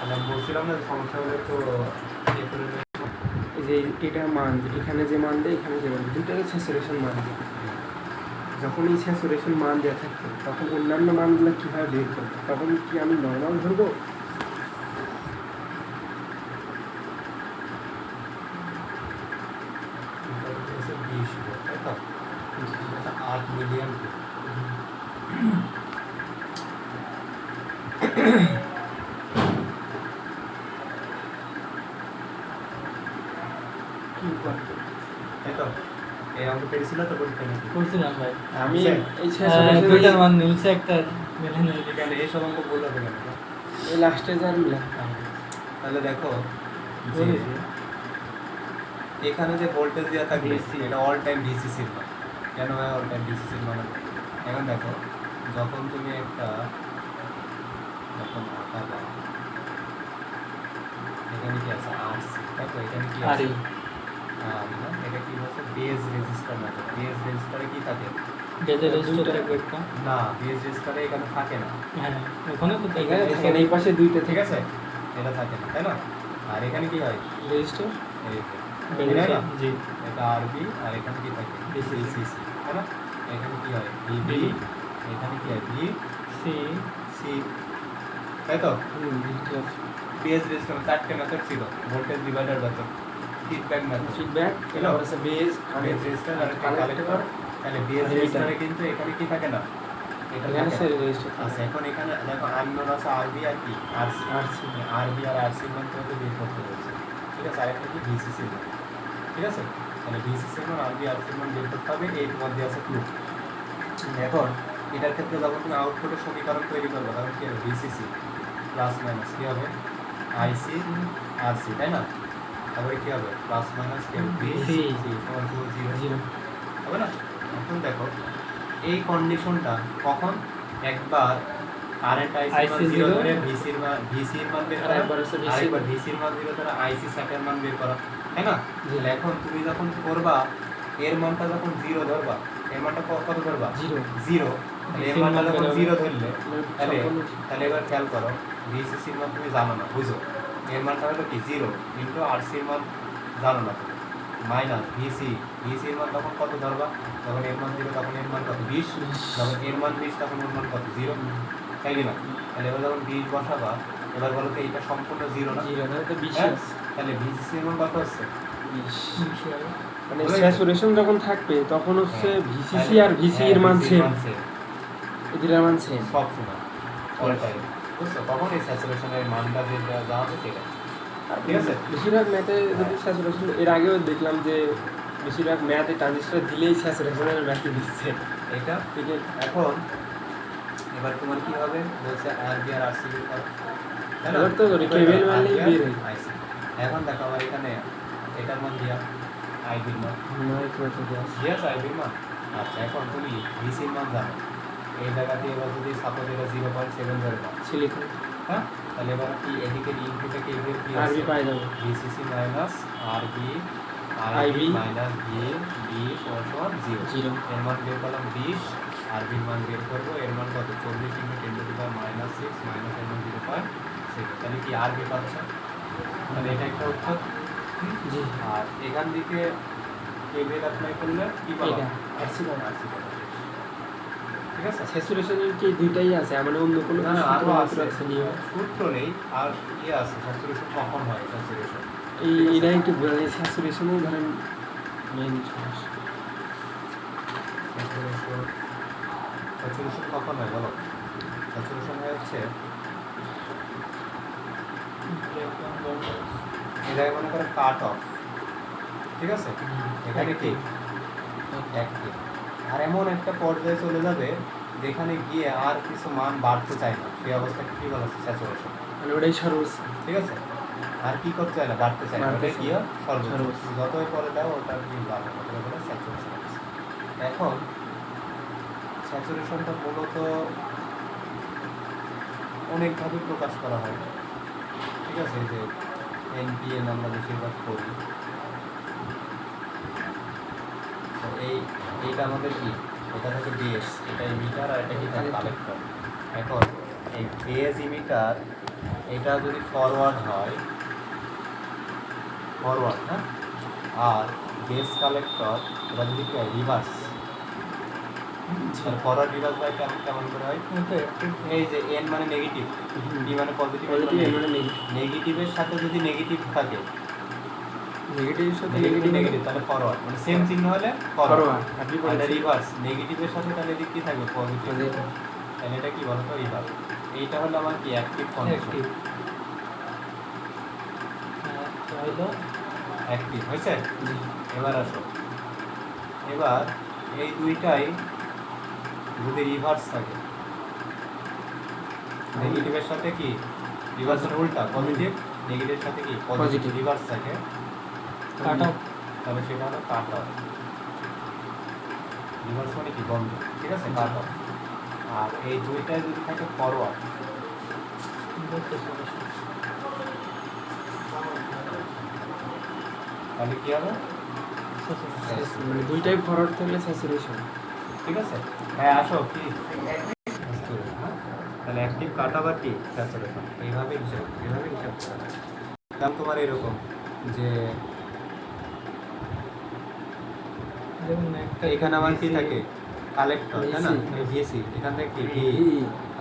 তাহলে আমি বলছিলাম না সমস্যা হলে তো এই যে এটা মান এখানে যে মান দেয় এখানে যে মান দুটারই স্যাচুরেশন মান দেয়। যখন এই স্যাচুরেশন মান দেওয়া থাকবে তখন অন্যান্য মানগুলো কীভাবে বের করবো? তখন কি আমি নর্মাল ধরবো? তাই তো 8 মিলিয়ন তাই তো এই অঙ্ক পেয়েছিল তো পরীক্ষা নাকি করছিলাম ভাই আমি এই দুইটার মান মিলছে একটা মেলে নেই। এখানে এই সব অঙ্ক বলতে হবে কেন? এই লাস্টে যার মিলা তাহলে দেখো যে এখানে যে ভোল্টেজ দেওয়া থাকবে এটা অল টাইম ভিসিসির মান। কেন হয় অল টাইম ভিসিসির মান? এখন দেখো যখন তুমি একটা যখন আঁকাবা এখানে কি আছে আরসি, তাই তো এখানে কি আছে এটা কি বলছে বেজ রেজিস্টার মেথড। বেজ রেজিস্টারে কি থাকে? বেজের রেজিস্টার থাকবে একটা। না বেজ রেজিস্টারে এখানে থাকে না। হ্যাঁ ওখানে তো এখানে থাকে না, এই পাশে দুইটা ঠিক আছে এটা থাকে না তাই না? আর এখানে কি হয় রেজিস্টার এই বেজের জি এটা আরবি আর এখানে কি থাকে বিসিসি তাই না? এখানে কি হয় বিবি, এখানে কি হয় বি সি সি, তাই তো? বেজ রেজিস্টার চারটে মেথড ছিল, voltage divider method, feedback method, feedback এটা হচ্ছে বেজ বেজ রেজিস্টার আর কালেক্টর। তাহলে বেজ রেজিস্টারে কিন্তু এখানে কি থাকে না, এটা এখানে থাকে না। রেজিস্টার আচ্ছা এখন এখানে দেখো আননোন আছে আরবি আর কি আরসি। আরবি আর আরসি মান তো বের করতে বলছে, ঠিক আছে? আর একটা কি ভিসিসি মান, ঠিক আছে? তাহলে ভিসিসি মান আরবি আরসি মান বের করতে হবে, এর মধ্যে আছে ক্লু। এখন এটার ক্ষেত্রে যখন তুমি আউটপুটের সমীকরণ তৈরি করবে তখন কি হবে ভিসিসি প্লাস মাইনাস কি হবে আইসি আরসি, তাই না? তারপরে কি হবে প্লাস মাইনাস কি হবে ভিসি সমান 0 হবে না? এখন দেখো এই কন্ডিশনটা কখন একবার কারেন্ট আইসি 0 ধরে ভিসির মান বের করা, আরেকবার ভিসির মান 0 ধরে আইসি স্যাটের মান বের করা, তাই না? তাহলে এখন তুমি যখন করবা এর মানটা যখন 0 ধরবা, এর মানটা কত ধরবা 0, তাহলে এর মানটা যখন 0 ধরলে তাহলে এবার খেয়াল করো ভিসিসির মান তুমি জানো না, বুঝো এর মানটা হলো কি 0 ইনটু আরসির মান জানো না তুমি মাইনাস ভিসির মান তখন কত ধরবা, যখন এর মান 0 তখন এর মান কত 20, যখন এর মান 20 তখন ওর মান কত 0, তাই কি না? তাহলে এবার যখন 20 বসাবা এবার বলো তো এটা সম্পূর্ণ 0 না? তাহলে ভিসির মান কত হচ্ছে 20 মানে স্যাচুরেশন যখন থাকবে তখন হচ্ছে ভিসিসি আর ভিসি এর মান সেম, এদের মান সেম সব সময় অল টাইম, বুঝছো? তখন এই স্যাচুরেশনের মানটা যে যা হবে সেটা, ঠিক আছে? বেশিরভাগ ম্যাথে যদি স্যাচুরেশন, এর আগেও দেখলাম যে বেশিরভাগ ম্যাথে ট্রানজিস্টর দিলেই স্যাচুরেশনের ম্যাথে দিচ্ছে এটা ঠিক আছে। এখন এবার তোমার কি হবে বলছে আরবি আর আরসি বের করো, তাই না? এবার তো কেবল মারলেই বের হয়ে আইসি। এখন দেখো আমার এখানে এটার মান দিয়া আইবির মান ইয়েস আইবির মান। আচ্ছা এখন তুমি ভিসির মান জানো, এই জায়গাতে এবার যদি সাপোজ এটা 0.7 ধরে নাও, হ্যাঁ? তাহলে এবার কি এদিকে ইনপুটে কি বের কি আরবি পাই যাবে ভিসিসি মাইনাস আরবি আইবি মাইনাস ভি বি সমান 0। এর মান বের করলাম 20, আরবির মান বের করবো, এর মান কত 40 × 10⁻⁶ মাইনাস এর মান 0.6, তাহলে কি আরবি পাচ্ছে? তাহলে এটা একটা উত্তর। আর এখান থেকে কেবিএল অ্যাপ্লাই করলে কি পাবো আরসি আরসি পাবো, ঠিক আছে? স্যাচুরেশনের কি দুইটাই আছে, মানে অন্য কোনো না আরো আছে নিয়ম সূত্র নেই আর ইয়ে আছে স্যাচুরেশন কখন হয় স্যাচুরেশন এটা একটু স্যাচুরেশনে ধরেন মেইন সমস্যা। স্যাচুরেশন কখন হয় বলো? স্যাচুরেশন হচ্ছে এটা মনে করে কাট অফ, ঠিক আছে? এখানে কি অ্যাক্টিভ, আর এমন একটা পর্যায়ে চলে যাবে যেখানে গিয়ে আর কিছু মান বাড়তে চায় না, সেই অবস্থাকে কি বলা হচ্ছে স্যাচুরেশন, মানে ওটাই সর্বোচ্চ, ঠিক আছে? আর কি করতে চায় না, বাড়তে চায় না, ওটাই কি সর্বোচ্চ, যতই পরে দাও ওটা কি বাড়বে, ওটা বলে স্যাচুরেশন। এখন স্যাচুরেশনটা মূলত অনেকভাবে প্রকাশ করা হয়, ঠিক আছে? যে এনপিএন আমরা বেশিরভাগ করি, তো এইটা আমাদের কি, এটা থাকে বেস, এটা মিটার আর এটা কি কালেক্টর। এখন এই ফেজ ইমিটার এটা যদি ফরওয়ার্ড হয়, ফরওয়ার্ড, হ্যাঁ, আর বেস কালেক্টর এটা যদি কি হয় রিভার্স, ফরওয়ার্ড রিভার্স বাই কেমন কেমন করে হয়? এই যে এন মানে নেগেটিভ, ডি মানে পজিটিভ, পজিটিভ মানে নেগেটিভ, নেগেটিভের সাথে যদি নেগেটিভ থাকে, নেগেটিভের সাথে নেগেটিভ নেগেটিভ নেগেটিভ তাহলে ফরওয়ার্ড, মানে সেম চিহ্ন হলে ফরওয়ার্ড, ফরওয়ার্ড আপনি আর বলেছেন রিভার্স নেগেটিভের সাথে তাহলে এদিক কি থাকবে পজিটিভ, পজিটিভ। তাহলে এটা কি বলতো রিভার্স। এইটা হলো আমার কি অ্যাক্টিভ কন্ডিশন, অ্যাক্টিভ হয়েছে। জি এবার আসো, এবার এই দুইটাই যদি রিভার্স থাকে, নেগেটিভের সাথে কি রিভার্সের উল্টা পজিটিভ, নেগেটিভের সাথে কি পজিটিভ Positive. রিভার্স থাকে, কাট অফ। তাহলে সেটা হলো কাট অফ। রিভার্স মানে কি বন্ধ, ঠিক আছে, কাট অফ। আর এই দুইটাই যদি থাকে ফরওয়ার্ড, তাহলে কি হবে? মানে দুইটাই ফরওয়ার্ড থাকলে স্যাচুরেশন। ঠিক আছে, হ্যাঁ আসো কি তাহলে অ্যাক্টিভ কাট অফ আর কি স্যাচুরেশন, এইভাবে হিসাব করা হয়। দাম তোমার এরকম যে এখানে আমার কি থাকে কালেক্টর, তাই না, ভিসি, এখান থেকে কি ভি,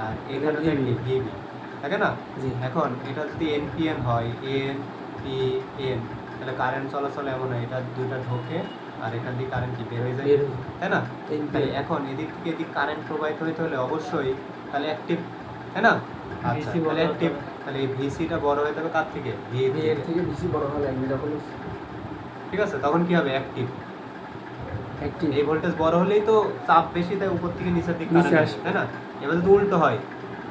আর এখানে থেকে কি ভিবি থাকে না। জি এখন এটা যদি এনপিএন হয়, এন পি এন, তাহলে কারেন্ট চলাচল এমন হয় এটা দুইটা ঢোকে আর এখান থেকে কারেন্ট কি বের হয়ে যায়, বের হয়ে তাই না। তাহলে এখন এদিক থেকে এদিক কারেন্ট প্রবাহিত হইতে হলে অবশ্যই তাহলে অ্যাক্টিভ, তাই না। আচ্ছা VC বড় তাহলে হতে অ্যাক্টিভ, হবে। তাহলে এই ভিসিটা বড় হয়ে যাবে কার থেকে, ভি ভি এর থেকে বেশি বড় হলে লাগবে যখন ঠিক আছে, তখন কি হবে অ্যাক্টিভ। অ্যাক্টিভ এই ভোল্টেজ বড় হলেই তো চাপ বেশি, তাই উপর থেকে নিচের দিকে নিচে কারেন্ট আসবে। আসবে, তাই না। এবার যদি উল্টো হয়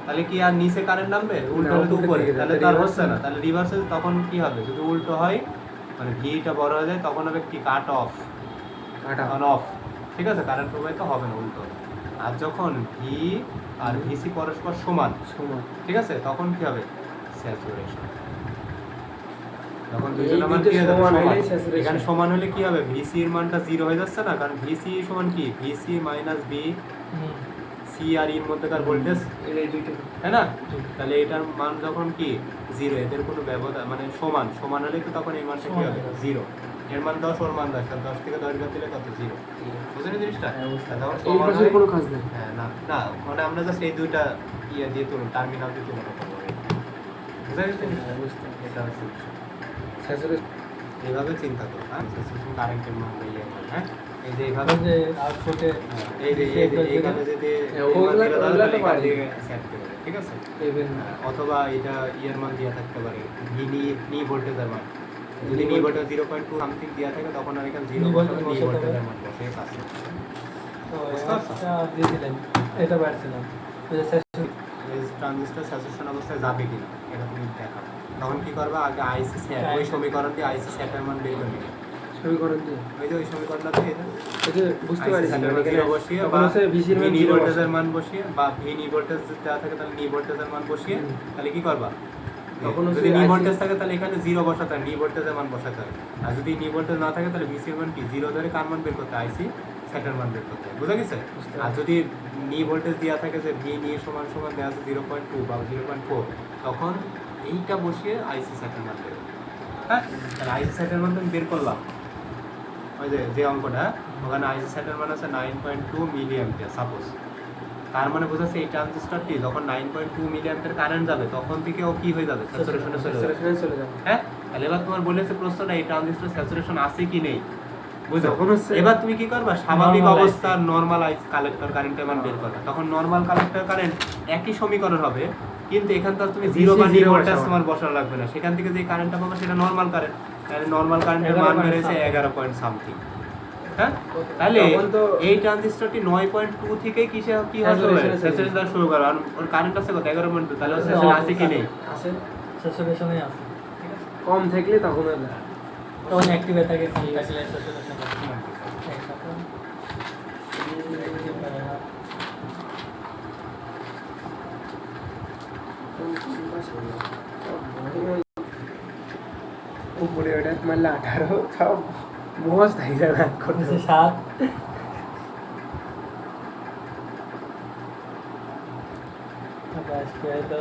তাহলে কি আর নিচে কারেন্ট নামবে, উল্টো না, হলে তো উপরের উপরে, দিকে, তাহলে তাহলে তার reverse হচ্ছে না, হবে। তাহলে রিভার্সে তখন কি হবে, যদি উল্টো হয় মানে ভিটা বড় হয়ে যায় তখন হবে কি কাট অফ, কাটা অন অফ, ঠিক আছে, কারেন্ট প্রবাহিত হবে না উল্টো। আর যখন ভি আর ভিসি পরস্পর সমান, সমান ঠিক আছে, তখন কি হবে স্যাচুরেশন। যখন এই দুইজনের মান দুইটা কি হয়ে যাবে সমান সমান, হলেই saturation। এখানে সমান হলে কি হবে ভিসি এর মানটা 0 হয়ে যাচ্ছে না, কারণ ভিসি সমান কি ভিসি মাইনাস ভি, সি আর ইর মধ্যেকার ভোল্টেজ, এই দুইটা তাই না। তাহলে এটার মান যখন কি 0, এদের কোনো ব্যবধান মানে সমান সমান হলে তো তখন এই মানটা কি হবে 0। এর মান 10, ওর মান 10, তাহলে 10 থেকে 10 বাদ দিলে কত 0, বুঝলেন জিনিসটা। তখন এই সমান পাশে হয়, কোনো কাজ নেই। হ্যাঁ না না, মানে আমরা জাস্ট এই দুইটা ইয়ে দিয়ে তুলুন, টার্মিনাল দিয়ে তুলনা করবো, বুঝা গেছে জিনিসটা? এটা হচ্ছে বিষয়। স্যাচুরেশন এইভাবে চিন্তা করো, হ্যাঁ, স্যাচুরেশন কারেন্টের মান ইয়ে করে, হ্যাঁ, এই যে এইভাবে আউটপুটে এই যে এইখানে যদি হ্যাঁ, ওগুলা তো- ওগুলা তো পারি। সেট করে দেবে, ঠিক আছে। ইভেন অথবা এটা ইয়ের মান দেওয়া থাকতে পারে, ভি নি ভোল্টেজের মান, যদি নি ভোল্টেজ 0.2 সামথিং দেওয়া থাকে তখন আর এখানে 0 নি বসাবে, ভোল্টেজ নি বসাতে ভোল্টেজের হবে। মান বসে আছে। এটা পারছিলাম এই ট্রানজিস্টর স্যাচুরেশন অবস্থায় যাবে কিনা এটা তুমি দেখো। তখন কি করবা, আগে আইসি সেট, ওই সমীকরণ দিয়ে আইসি সেটের মান বের করে নিবে। সমীকরণ দিয়ে ওই যে ওই সমীকরণটা দিয়ে এই যে বুঝতে পারছি আইসি সেটের মান 0 বসিয়ে তখন বা হচ্ছে ভিসির মান নি 0 ভোল্টেজের মান বসিয়ে, বা ভি নি ভোল্টেজ যদি দেওয়া থাকে তাহলে নি ভোল্টেজের মান বসিয়ে, হুম। তাহলে কি করবা, তখন হচ্ছে যদি নি IC ভোল্টেজ থাকে তাহলে এখানে 0 বসাতে হয়, নি ভোল্টেজের মান বসাতে হয়। আর যদি নি ভোল্টেজ না থাকে তাহলে ভিসি এর মান কি 0 ধরে কার মান বের করতে হয়, আইসি সেটের মান বের করতে হয়, বুঝা গেছে। বুঝতে আর যদি নি ভোল্টেজ দেওয়া থাকে যে ভি নি সমান সমান দেওয়া আছে 0.2 বা 0.4, তখন এইটা বসিয়ে আইসি সেটের মান বের হবে। হ্যাঁ, তাহলে আইসি সেটের মান তুমি বের করলাম, ওই যে অঙ্কটা, ওখানে আইসি সেটের মান আছে 9.2 মিলি অ্যাম্পিয়ার সাপোজ। তার মানে বোঝাচ্ছে এই ট্রানজিস্টরটি যখন 9.2 মিলি অ্যাম্পিয়ার কারেন্ট যাবে তখন থেকে ও কি হয়ে যাবে, স্যাচুরেশনে চলে যাবে। স্যাচুরেশনে চলে যাবে। হ্যাঁ, তাহলে এবার তোমার বলেছে প্রশ্নটা এই ট্রানজিস্টর স্যাচুরেশন আছে কি নেই, বুঝছো। তখন হচ্ছে এবার তুমি কি করবা, স্বাভাবিক Normal অবস্থার নরমাল কালেক্টর কারেন্টের মান বের করবা। তখন নরমাল কালেক্টর কারেন্ট একই সমীকরণ হবে, কিন্তু এখান থেকে তুমি 0 বা নি zero ভোল্টেজ বসাবো। তোমার বসানো লাগবে না, সেখান থেকে যে কারেন্টটা পাবো সেটা নরমাল কারেন্ট। তাহলে নরমাল কারেন্টের 11 মান point বেড়েছে something। 11 point something. হ্যাঁ, তাহলে তখন তো এই ট্রানজিস্টরটি 9.2 থেকে কিসে কি হয়, Saturation-এ চলে স্যাচুরেশন শুরু করে, আর ওর কারেন্ট আছে কত 11.2, তাহলে আছে, স্যাচুরেশন আছে কি নেই, আছে স্যাচুরেশনে আছে। ঠিক আছে। কম থাকলে তখন আর না। তখন অ্যাক্টিভে থাকে, কম থাকলে স্যাচুরেশন আছে। উপরে ওটা মারলে 18 সব মোজ থাকি যাবে করতেছে 7 ব্যাস সে হয়তো